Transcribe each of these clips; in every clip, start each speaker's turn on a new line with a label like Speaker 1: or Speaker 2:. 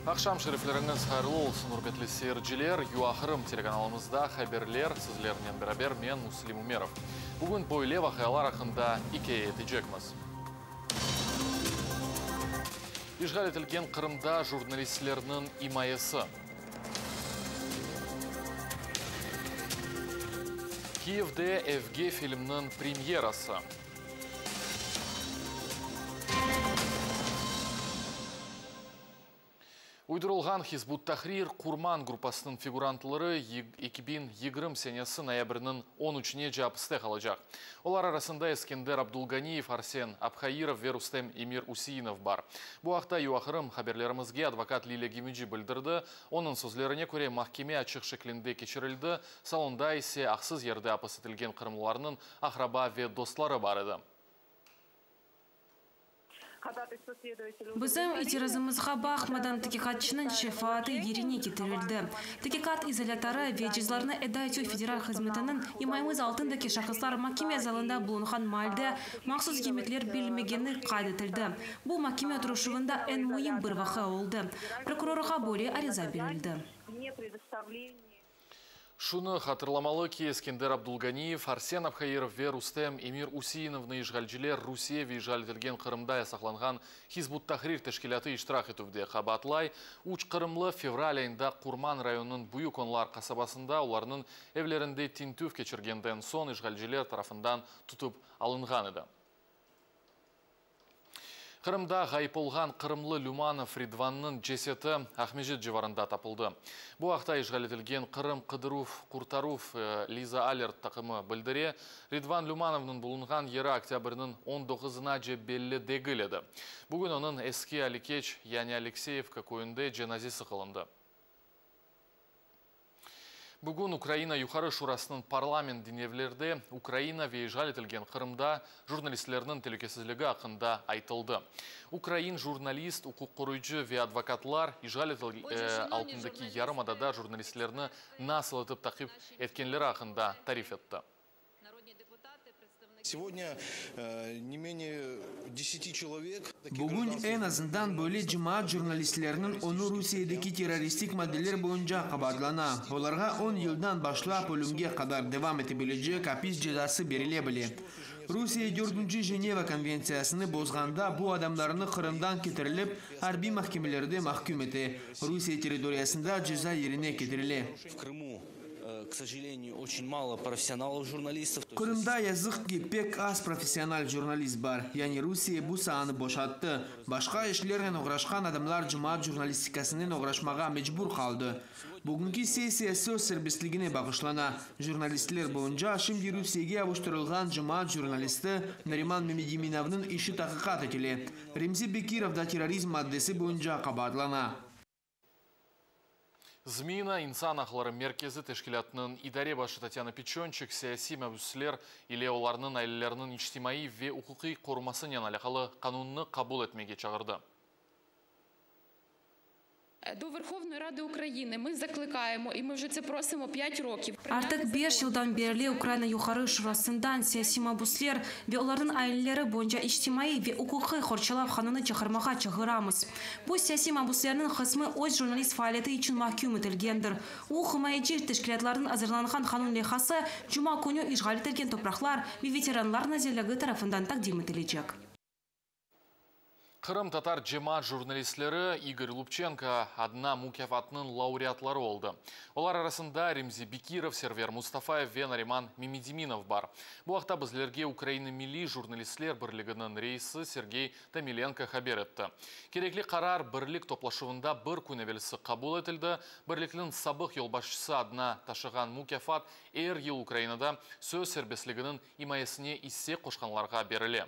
Speaker 1: Ақшам шерифлеріңіз қайырлы олсын үрбетлі сейірджілер, юақырым телеканалымызда хаберлер сізлерінен бірабер мен Муслим Умеров. Бүгін бойле вақиялар ақында икея етежекміз. Ишғал етілген Қырымда журналистлерінің имайысы. Киевде Эвге фильмнің премьерасы. Уйдырылған Хизбут Тахрир Курман группасының фигурантлары 2020 сенесі ноябрінің 13-не жапысты қалажақ. Олар арасында Ескендер Абдулганиев, Арсен Абхаиров, Рустем Эмир Усейнов бар. Бұл ақта юақырым хаберлерімізге адвокат Лилия Гимиджи білдірді. Оның сөзлеріне көре махкеме ачық шеклінде кешірілді. Салонда есе ақсыз ерді апысытылген қырымларының ақраба ве достлары бар еді.
Speaker 2: Біздің итиразымызға бақмадан текекатшының шефаты ерене кетірілді. Текекат изоляторы вежизларны әдайту федерал қызметінің имаймыз алтындaki шақыстар макиме залында бұлынған малды мақсыз емеклер белмегені қайдытылды. Бұл макиме тұрушығында ән мұйым бір вақы олды. Прокурорға бөле ариза берілді.
Speaker 1: Шуны хатырламалы ки Ескендер Абдулганиев, Арсен Абхаиров ве Рустем Эмир Усейновны ишгалжилер Русия вижалителген Қырымда сақланған Хизбут Тахрир тәшкилаты иштирак етуде қабатлай. Уч Қырымлы февраль айында Курман районының Буюк онлар қасабасында оларының евлерінде тинтув кечіргенден сон ишгалжилер тарафындан тұтып алынған еді. Қырымда ғайыпылған Қырымлы Люманов Ридванның жесеті Ахмежет живарында тапылды. Бұл ақта ишғал етілген Қырым Қыдырув Куртарув Лиза Алерт тақымы білдіре, Ридван Люмановның бұлынған ері октябрінің 19-на же белі дегіледі. Бүгін оның эски Аликеч, яғни Алексеевка көйінде женазесі қылынды. Бүгін Украина Юхары Шурасының парламент деневлерде Украина вейжал етілген Қырымда журналистлерінің телекесізлігі ақында айтылды. Украин журналист, ұқық қорыйжы ве адвокатлар ижғал алтындaki ярым адада журналистлеріні насыл етіп тақип еткенлері ақында тариф етті.
Speaker 3: Сегодня не менее 10 человек.
Speaker 4: Бүгін en azından böyle cemaat jurnalistlerinin onu Rusya'daki teröristik maddeler boyunca kabatlana. Onlara 10 yıldan başlayıp ölümge kadar devam edebilecek hapis cezası verilebilir. Rusya 4. Ceneva Konvensiyasını bozganda bu adamlarını Kırım'dan getirilip harbi mahkemelerde mahkum etti. Rusya teritoriyasında ceza yerine getirildi.
Speaker 3: К сожалению, очень мало профессионалов журналистов.
Speaker 4: Kırım'da yazık ki pek az profesyonel jurnalist var. Yani Rusya bu sahanı boşalttı. Başka işlerle uğraşan adamlar cemaat jurnalistikasının uğraşmaya mecbur kaldı. Bugünkü sesiye söz serbestliğine bağışlana. Jurnalistler boyunca şimdi Rusya'ya avuşturulgan cemaat jurnalisti Nariman Memediminov'nın işi tahkikat edildi. Remzi Bekirov'da terörizm maddesi boyunca kabatlana.
Speaker 1: Змина инсан ақлары меркезі тәшкілатының идаре башы Татьяна Печончик саяси мәбүслер или оларының айлерінің иштимаи ве ұқықи қормасымен алақалы қанунны қабыл етмеге чағырды.
Speaker 5: До Верховної Ради України ми закликаємо, і ми вже це просимо 5 років.
Speaker 2: Артық 5 жылдан бері Украина Юхары Шурасындан саяси мәбүслер ве олардың айлері бойынша иштимаи ве ұқықи қорчалап қануны чақырмаға чағырамыз. Бұл саяси мәбүслерінің қысмы өз журналист фаалеті үшін махкум етілгендір. Ол хымайджи тәшкілатлардың азырланған қанун лехасы жұма күні ишғал етілген топрақлар ве ветеранлар назирлігі тарафындан тақдим етілежек.
Speaker 1: Қырым татар жемат журналистлері Игорь Лупченко адына мукафатының лауреатлары oldu. Олар арасында Ремзи Бекиров, Сервер Мустафаев ве Нариман Мемедиминов бар. Бұл ақта біздерге Украина милли журналистлер бірлігінің рейсі Сергей Тамиленко хабер етті. Керекли қарар бірлік топлашуында бір күневелісі қабыл етілді. Бірліктің сабық елбашысы адына ташыған мукафат әр ел Украинада сөз сербеслігінің имайысыне иссе қошқанларға берілі.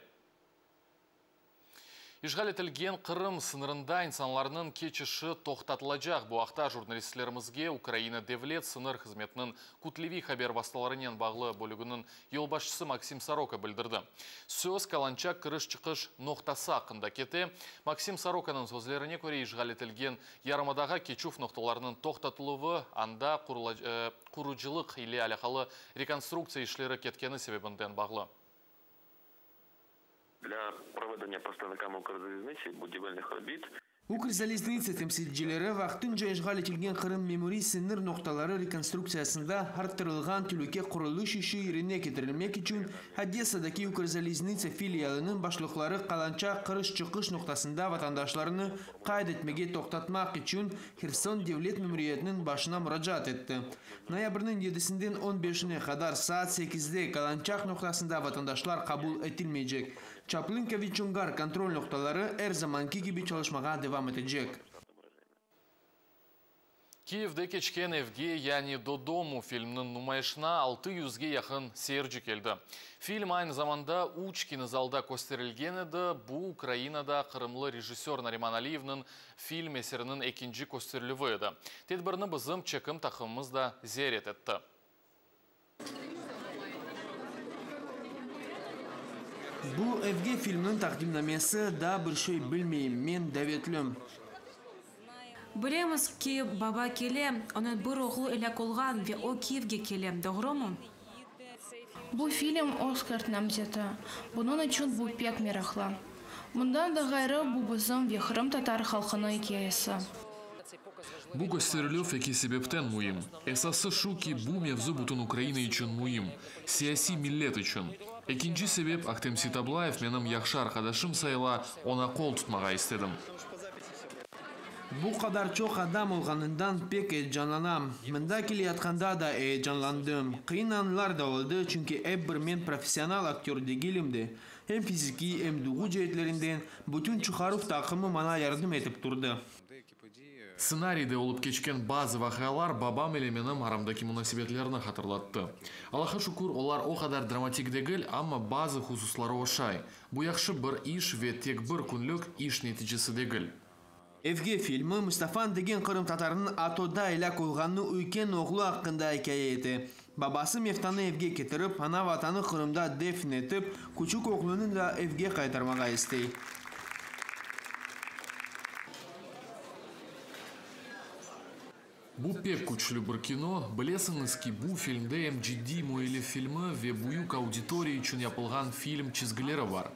Speaker 1: Ишғал етілген Қырым сынырында инсанларының кечіші тоқтатылажақ. Бұл ақта журналистлерімізге Украина Девлет сыныр қызметінің күтлеви хабер басталарынан бағлы бөлігінің елбашысы Максим Сорока білдірді. Сөз каланча кіріш-чықыш ноқтасы ақында кете. Максим Сороканың сөзлеріне көре ишғал етілген ярымадаға кечуф ноқталарының тоқтатылуы анда құручылық или алақалы реконструкция ішлері кеткені себебінден бағлы.
Speaker 6: Для проведення представниками Укрзалізниці будівельних робіт
Speaker 4: Укрзалезница темсилчилери вақтынча ишгал етилген Кырым мемори синир нокталары реконструкциясында арттырылган түлөккө курулуш иши ирине кетирилмек үчүн Одессадагы Укрзалезница филиалынын башлыклары каланча кырыш-чыкыш ноктасында ватандашларыны кайд этмеге токтотмак үчүн Херсон девлет мөмүриятынын башына муражаат этти. Ноябрдын 7-синен 15-ине кадар саат 8-де каланчак ноктасында ватандашлар кабул этилмейжек. Чаплынка Вичунгар контроль нокталары эр заманки gibi çalışmага devam edecek.
Speaker 1: Киевде кечкен evге, яни Додому фильмнің нумайышына 600-ге яқын сейіржі келді. Фильм aynı заманда уч кинозалда көстерілген еді. Бұл Украинада қырымлы режиссер Нариман Алиевнің фильм есерінің екінші көстерілуі еді. Тедбірні бізім чекім тақымымыз да зерет етті.
Speaker 4: Bu evge filminin takdimnamesi da bir şey bilmeyim, men davetlüm.
Speaker 2: Білеміз ки баба келе, оның бір оғлы әлі қолған ве о Киевге келе, doğru mu?
Speaker 6: Bu film Оскар намзеті. Бұның үшін бұл пек мерақлы. Мұндан да ғайры бұл бізім ве Қырым татар халқының екеесі.
Speaker 1: Бу көстерілөв эки себептен муим. Эсасы шу ки бу мевзу бутун Украина үчүн муим. Сияси миллет үчүн. Экинчи себеп Актем Ситаблаев менің яқшы арқадашым сайла она қол тұтмаға истедім.
Speaker 4: Bu kadar çok adam olganından pek heyecanlanam. Mında keliyatqanda da heyecanlandım. Kıyın anlar da oldu çünkü hep bir men profesyonel aktör değilimdi. Hem fiziki hem duygu cihetlerinden bütün çıkarıp takımı bana yardım edip durdu.
Speaker 1: Сценарийде олып кечкен базы вақиялар бабам эле менин арамдаки мунасибетлерин хатırlatты. Аллаха шукур, олар о кадар драматик дегил, амма базы хусуслары ошай. Бу яхшы bir иш ве тек bir күнлүк иш нетижеси дегил.
Speaker 4: Evge filmi Mustafan деген Kırım Tatarının atoda ile koyganını uyken oğlu hakkında hikaye etti. Babası Meftan'ı evge getirip ana vatanı Kırım'da defnetip küçük oğlunun da evge kaytarmağa istedi.
Speaker 1: Бу пек күчлүү bir кино, билесиңиз ки бу фильмде МГД мойлы фильмі ве буюк аудитория үчүн yapılgan film çizgileri var.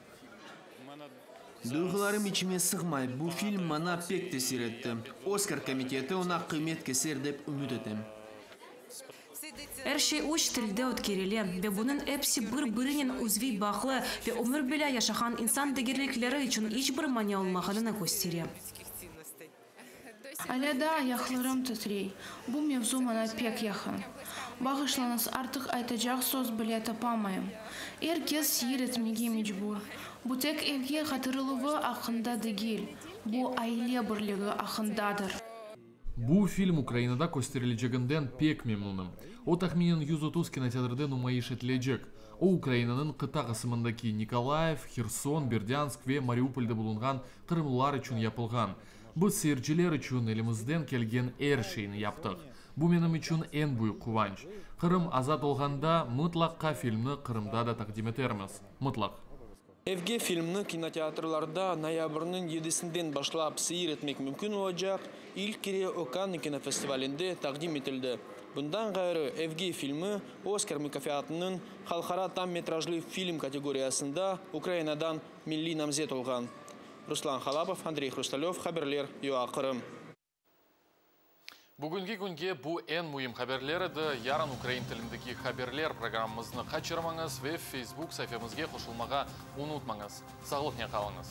Speaker 4: Duygularım içime sığmay, bu film bana pek tesir etti. Oscar komiteti ona kıymet keser dep ümit ettim.
Speaker 2: Her şey uç tilde ötkerilen ve bunun hepsi bir-birinin uzvi bağlı ve ömür bile yaşayan insan değerlikleri için hiçbir mani olmağını gösteriyor.
Speaker 6: Alada ayaklarım titrey. Bu mevzu bana pek yakın. Bağışlanız artık aytacak söz bile tapamayım. Herkes seyir etmege mecbur. Bu tek evge hatırlığı hakkında değil. Bu aile birliği hakkındadır.
Speaker 1: Bu film Ukrainada көстерилежегинден pek memnunum. O tahminen 130 кинотеатрде нумайыш этилежек. O Ukrainanın кыта кысымындагы Николаев, Херсон, Бердянск ve Мариупольде булунган кырымлылар үчүн yapılgan. Biz seyirciler üçün elimizden kelgen her şeyini yaptık. Bu benim için en büyük kıvanç. Kırım azat olganda mutlaka filmni Kırımda da takdim etermiz. Mutlak.
Speaker 4: Evge filmini kinoteatrlarda noyabrının 7'sinden başlap seyir etmek mümkün olacak. İlk kere Okan Kinofestivalinde takdim edildi. Bundan gayrı Evge filmi Oscar mükafatının halkara tam metrajlı film kategoriyasında Ukrayna'dan milli namzet olgan. Ruslan Khalapov, Andrey Hrustalov, haberler Yoa Kırım.
Speaker 1: Бүгінгі күнге bu en mühim haberler еді. Yarın Ukrayn tilindeki haberler programımızını kaçırmаңыз ve Facebook sayfamızga qoşulmağa unutmаңыз. Sağlıkla kalыңыз.